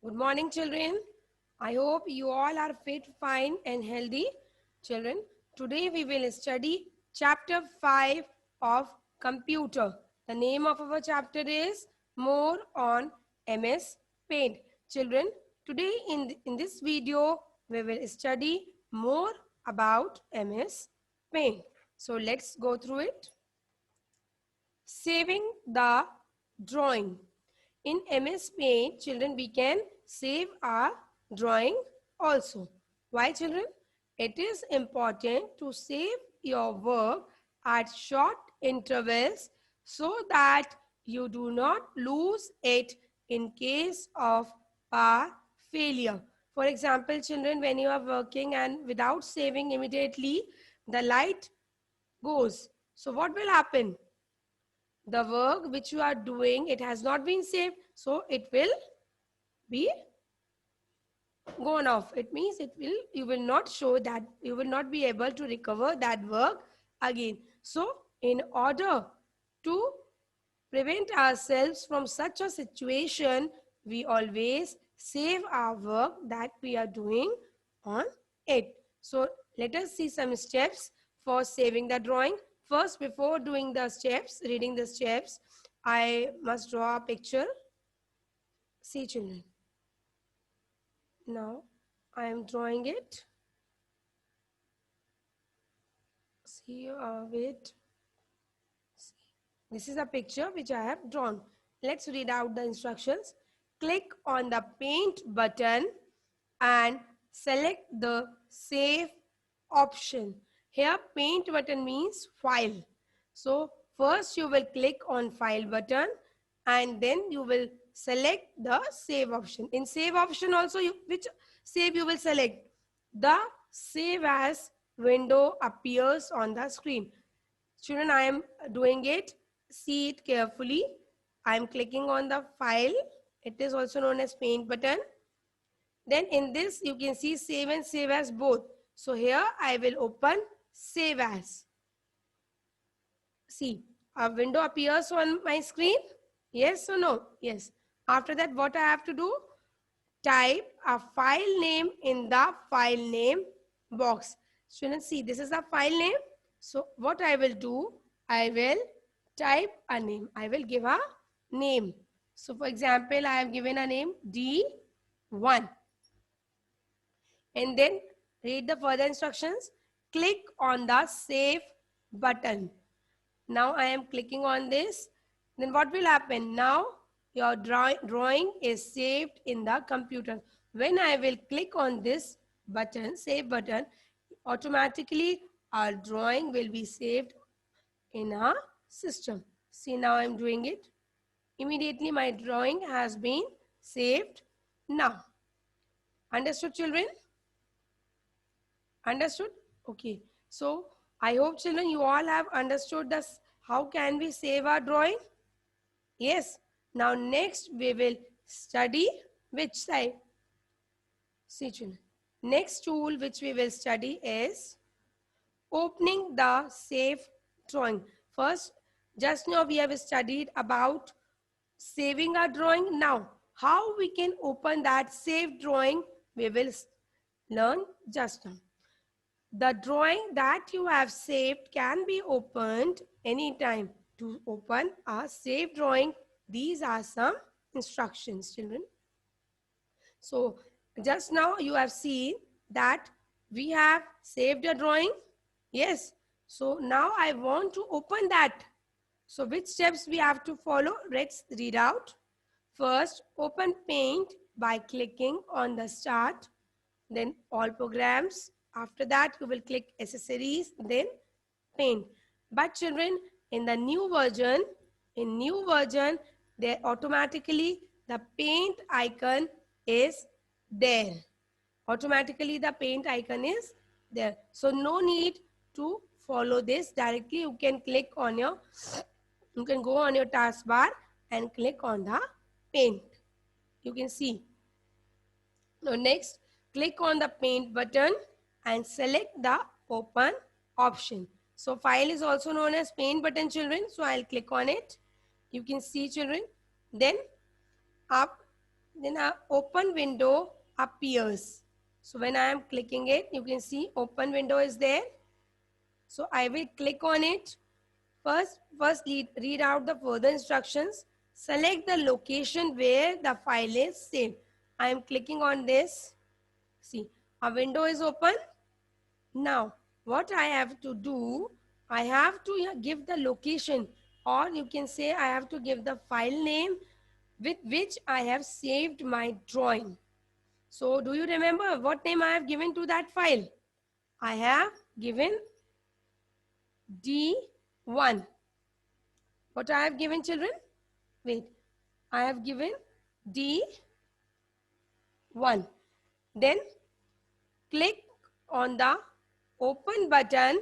Good morning, children. I hope you all are fit, fine, and healthy. Children, today we will study chapter 5 of computer. The name of our chapter is More on MS Paint. Children, today in this video, we will study more about MS Paint. So let's go through it. Saving the drawing. In MS Paint, children, we can save our drawing also. Why, children? It is important to save your work at short intervals so that you do not lose it in case of a failure. For example, children, when you are working and without saving immediately, the light goes. So what will happen? The work which you are doing, it has not been saved, so it will be gone off. It means you will not show that, you will not be able to recover that work again. So in order to prevent ourselves from such a situation, we always save our work that we are doing on it. So let us see some steps for saving the drawing. First, before doing the steps, reading the steps, I must draw a picture. See, children. Now I am drawing it. See, wait. See. This is a picture which I have drawn. Let's read out the instructions. Click on the paint button and select the save option. Here paint button means file. So first you will click on file button and then you will select the save option. In save option also, which save you will select? The save as window appears on the screen. Children, I am doing it. See it carefully. I am clicking on the file. It is also known as paint button. Then in this you can see save and save as both. So here I will open save as. See, a window appears on my screen. Yes or no? Yes. After that, what I have to do? Type a file name in the file name box. Students, see, this is the file name. So what I will do? I will type a name. I will give a name. So for example, I have given a name D1. And then read the further instructions. Click on the save button. Now I am clicking on this. Then what will happen? Now your drawing is saved in the computer. When I will click on this button, save button, automatically our drawing will be saved in our system. See, now I am doing it. Immediately my drawing has been saved now. Understood, children? Understood? Okay. So I hope, children, you all have understood this. How can we save our drawing? Yes. Now next we will study which side? See, children. Next tool which we will study is opening the save drawing. First, just now we have studied about saving our drawing. Now, how we can open that saved drawing, we will learn just now. The drawing that you have saved can be opened anytime. To open a saved drawing, these are some instructions, children. So, just now you have seen that we have saved a drawing. Yes. So, now I want to open that. So, which steps we have to follow? Let's read out. First, open Paint by clicking on the Start, then All Programs. After that, you will click Accessories, then Paint. But children, in the new version, there automatically the paint icon is there. Automatically the paint icon is there. So no need to follow this directly. You can go on your taskbar and click on the paint. You can see. Now next, click on the paint button and select the open option. So file is also known as paint button, children. So I'll click on it. You can see, children. Then up then a open window appears. So when I am clicking it, you can see open window is there. So I will click on it. First read out the further instructions. Select the location where the file is saved. I am clicking on this. See, a window is open. Now, what I have to do, I have to give the location, or you can say I have to give the file name with which I have saved my drawing. So, do you remember what name I have given to that file? I have given D1. What I have given, children? Wait, I have given D1. Then click on the open button.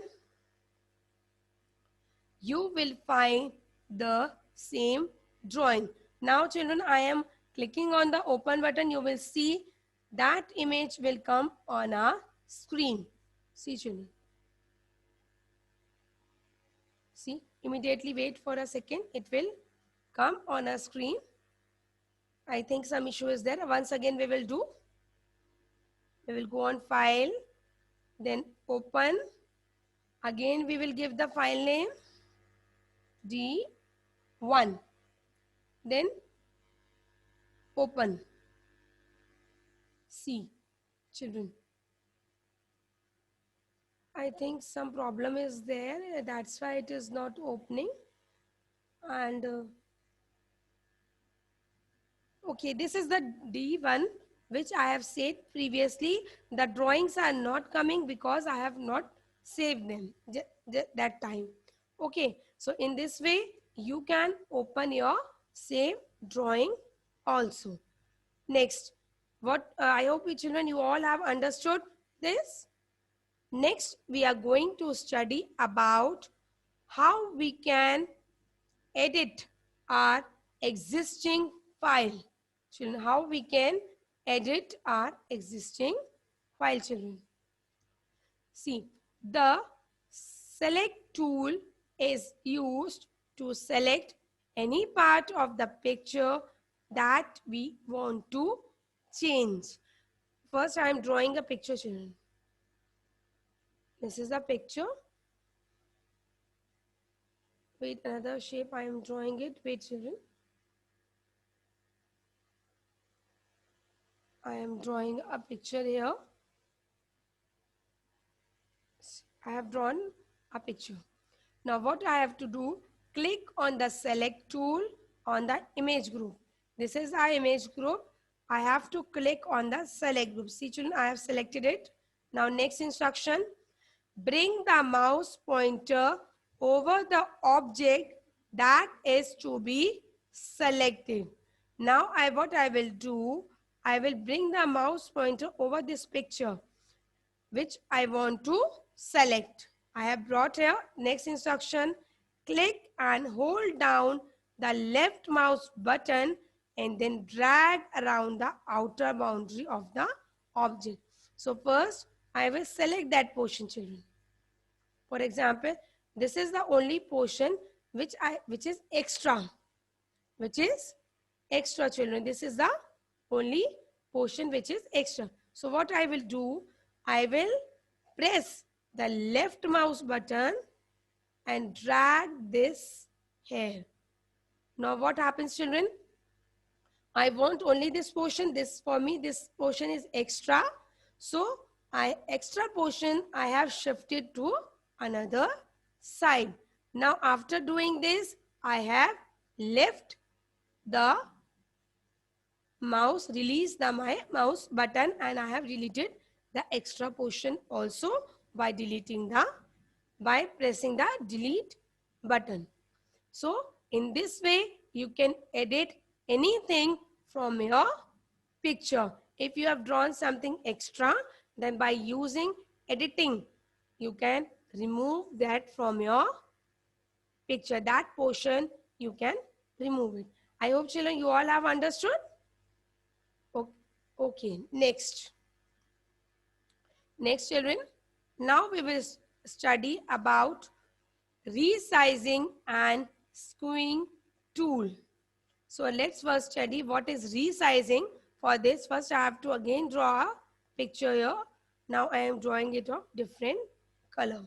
You will find the same drawing. Now children, I am clicking on the open button. You will see that image will come on our screen. See children. See, immediately wait for a second. It will come on a screen. I think some issue is there. Once again we will do. We will go on file, then open. Again we will give the file name D1. Then open. See, children. I think some problem is there. That's why it is not opening. And okay, this is the D1 which I have said previously. The drawings are not coming because I have not saved them that time. Okay, so in this way you can open your save drawing also. Next, what I hope you children you all have understood this. Next, we are going to study about how we can edit our existing file. Children, how we can edit our existing file, children. See, the select tool is used to select any part of the picture that we want to change. First, I am drawing a picture, children. This is the picture. Wait, another shape, I am drawing it. Wait, children. I am drawing a picture here. I have drawn a picture. Now what I have to do, click on the select tool on the image group. This is our image group. I have to click on the select group. See children, I have selected it. Now next instruction, bring the mouse pointer over the object that is to be selected. Now what I will do, I will bring the mouse pointer over this picture which I want to select. I have brought here. Next instruction, click and hold down the left mouse button and then drag around the outer boundary of the object. So first, I will select that portion, children. For example, this is the only portion which is extra. Which is extra, children. This is the only portion which is extra. So what I will do, I will press the left mouse button and drag this here. Now what happens, children? I want only this portion. This for me, this portion is extra. So extra portion I have shifted to another side. Now after doing this, I have left the mouse, release the my mouse button, and I have deleted the extra portion also by pressing the delete button. So in this way you can edit anything from your picture. If you have drawn something extra, then by using editing you can remove that from your picture. That portion you can remove it. I hope children you all have understood. Okay, next children, now we will study about resizing and skewing tool. So let's first study what is resizing. for this, first I have to again draw a picture here. Now I am drawing it of different color.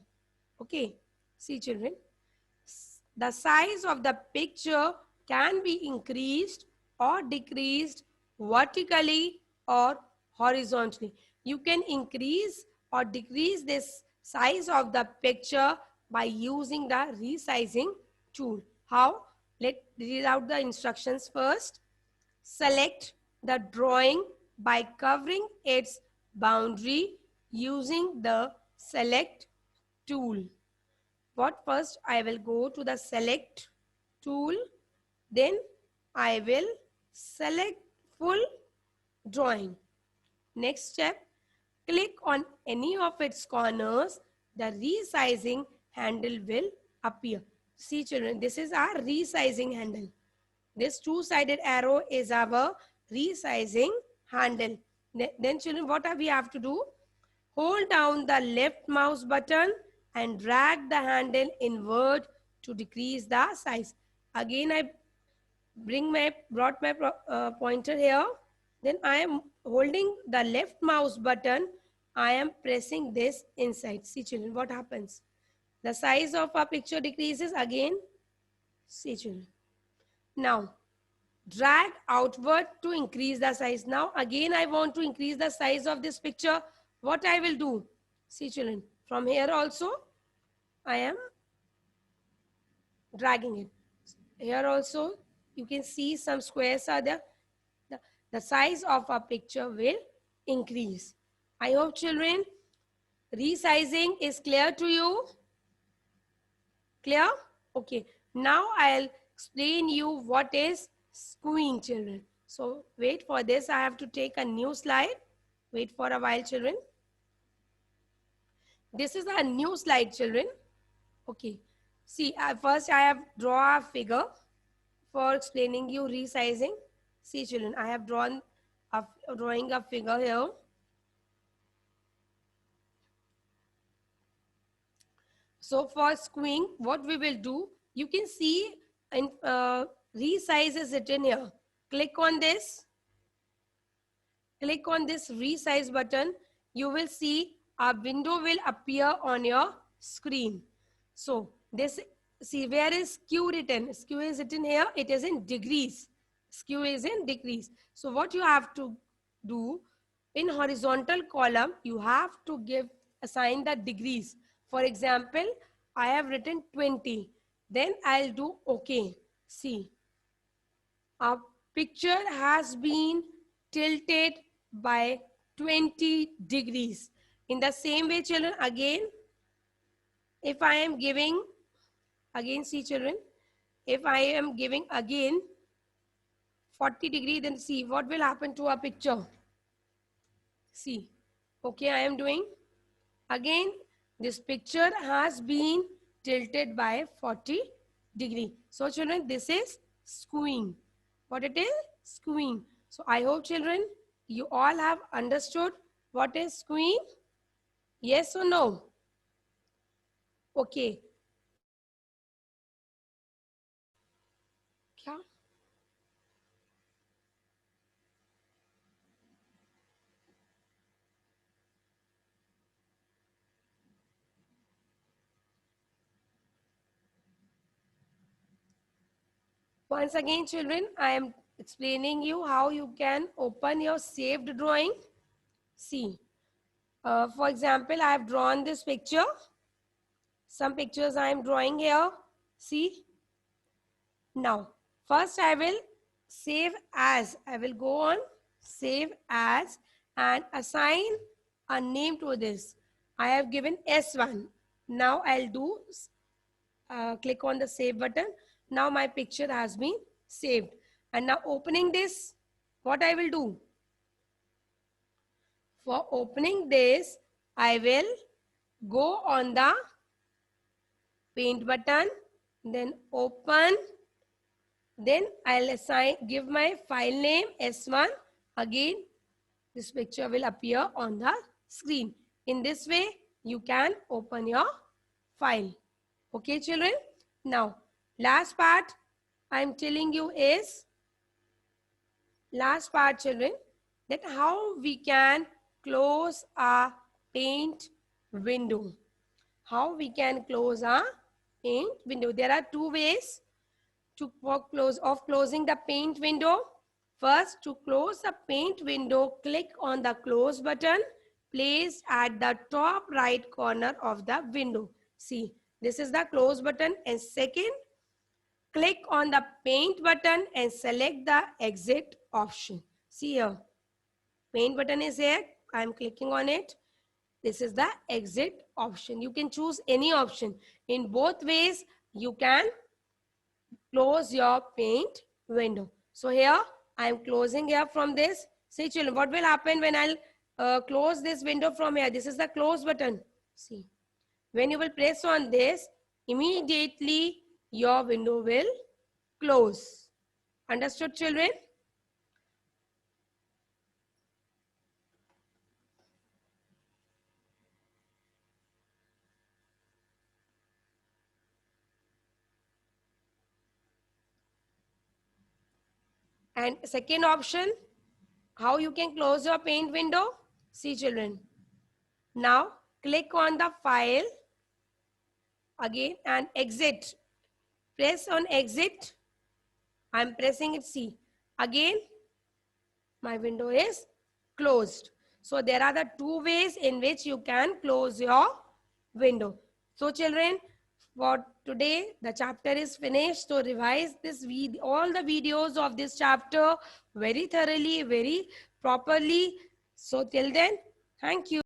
Okay, see children, the size of the picture can be increased or decreased vertically or horizontally. You can increase or decrease this size of the picture by using the resizing tool. How? Let's read out the instructions first. Select the drawing by covering its boundary using the select tool. What first? I will go to the select tool, then I will select full drawing. Next step, click on any of its corners, the resizing handle will appear. See children, this is our resizing handle. This two-sided arrow is our resizing handle. Then children, what we have to do? Hold down the left mouse button and drag the handle inward to decrease the size. Again, I brought my pointer here. Then I am holding the left mouse button. I am pressing this inside. See children, what happens? The size of our picture decreases again. See children. Now, drag outward to increase the size. Now again I want to increase the size of this picture. What I will do? See children, from here also I am dragging it. Here also you can see some squares are there. The size of a picture will increase. I hope children resizing is clear to you. Clear? Okay. Now I'll explain you what is skewing children. So wait for this. I have to take a new slide. Wait for a while children. This is a new slide children. Okay. See, first I have drawn a figure for explaining you resizing. See children, I have drawing a figure here. So for skewing, what we will do, you can see and resize is written here. Click on this. Click on this resize button. You will see a window will appear on your screen. So this, see where is skew written? Skew is written here. It is in degrees. Skew is in degrees. So what you have to do, in horizontal column, you have to assign the degrees. For example, I have written 20. Then I'll do OK. See, a picture has been tilted by 20 degrees. In the same way, children, again, if I am giving, again, see children, if I am giving again 40 degree, then see what will happen to a picture. See, okay, I am doing. Again, this picture has been tilted by 40 degree. So children, this is skewing. What it is? Skewing. So I hope children, you all have understood what is skewing. Yes or no? Okay. क्या? Once again, children, I am explaining you how you can open your saved drawing. See, for example, I have drawn this picture. Some pictures I am drawing here. See. Now, first I will save as. I will go on save as and assign a name to this. I have given S1. Now I'll do click on the save button. Now my picture has been saved. And now opening this, what I will do? For opening this, I will go on the paint button, then open. Then I'll give my file name S1. Again, this picture will appear on the screen. In this way, you can open your file. Okay, children? Now, last part I'm telling you is, last part, children, that how we can close a paint window. How we can close a paint window. There are two ways to closing the paint window. First, to close the paint window, click on the close button placed at the top right corner of the window. See, this is the close button. And second, click on the paint button and select the exit option. See here, paint button is here. I am clicking on it. This is the exit option. You can choose any option. In both ways, you can close your paint window. So here, I am closing here from this. See children, what will happen when I'll close this window from here? This is the close button. See, when you will press on this, immediately your window will close. Understood children? And second option, how you can close your paint window? See children. Now click on the file again and exit. Press on exit. I'm pressing it. See. Again, my window is closed. So there are the two ways in which you can close your window. So children, for today the chapter is finished. So revise this all the videos of this chapter very thoroughly, very properly. So till then, thank you.